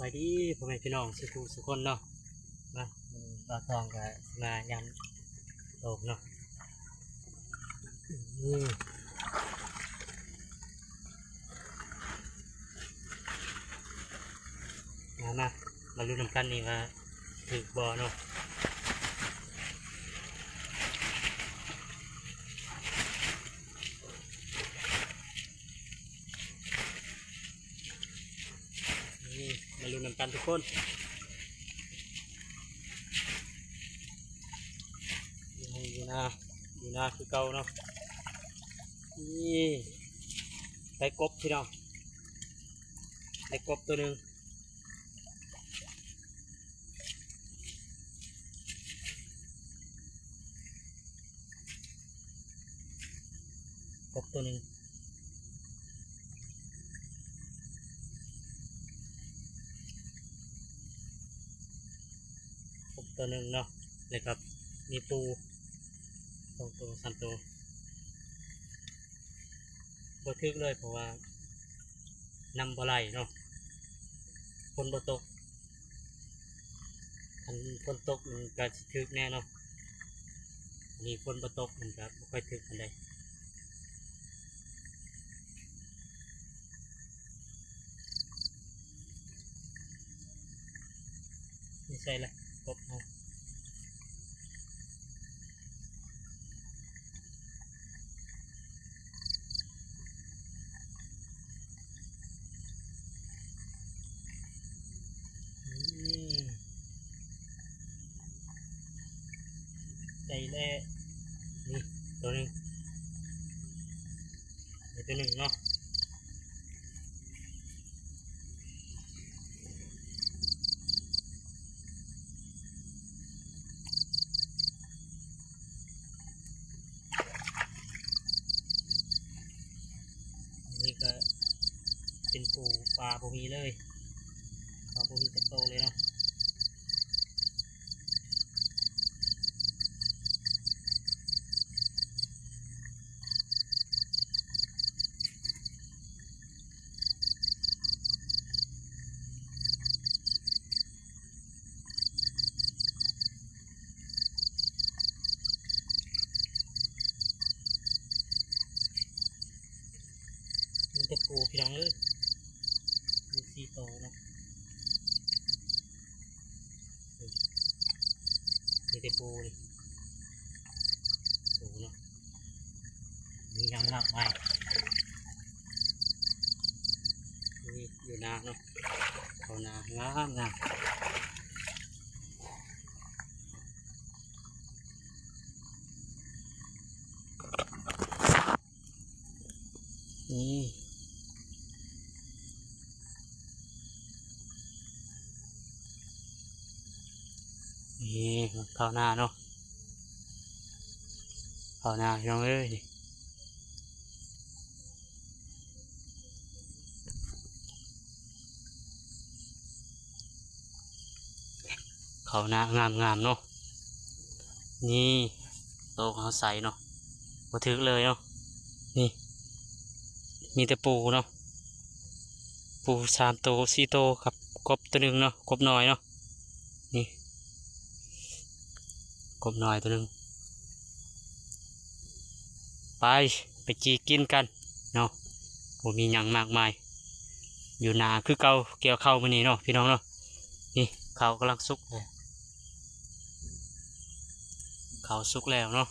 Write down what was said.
บายดีพ่อแม่พี่น้องสุกคนเนาะมาปลาทองกับมายำโตกเนาะนี่มาลุ้นน้ำกันนี่ว่าถือบ่อเนาะนี่มาลุ้นน้ำกันทุกคนอยู่นาคือเก่าเนาะนี่ได้กบพี่น้องได้กบตัวหนึ่งกบตัวหนึ่งเนาะเลยครับมีปู2 ตัว 3 ตัวบ่ทึกเลยเพราะว่านำบ่ไหลเนาะฝนบ่ตกคันฝนตกมันก็สิทึกแน่เนาะนี่ฝนบ่ตกมันก็บ่ค่อยทึกปานใดนี่ใส่ละกบเอาใส่แล้วนี่ตัวหนึ่งเนาะนี่ก็เป็นปูปลาบ่มีเลยปลาบ่มีจักโตเลยเนาะมีแต่ปูพี่น้องเลยมี4 โตเนาะมีแต่ปูนี่ปูเนาะมียังมากมายนี่อยู่นาเนาะเขานางามนี่เข้านาเนาะเข้านาพี่น้องเอ้ยเข้านางามเนาะนี่โตเขาใสเนาะบ่ถึกเลยเนาะนี่มีแต่ปูเนาะปู3 ตัว 4 ตัวครับกบตัวหนึ่งเนาะกบน้อยเนาะนี่กบน้อยตัวหนึ่งไปจีกินกันเนาะผมมีหยังมากมายอยู่นาคือเก่าเกี่ยวเข้ามานี่เนาะพี่น้องเนาะนี่เขากำลังสุกเลยเขาสุกแล้วเนาะ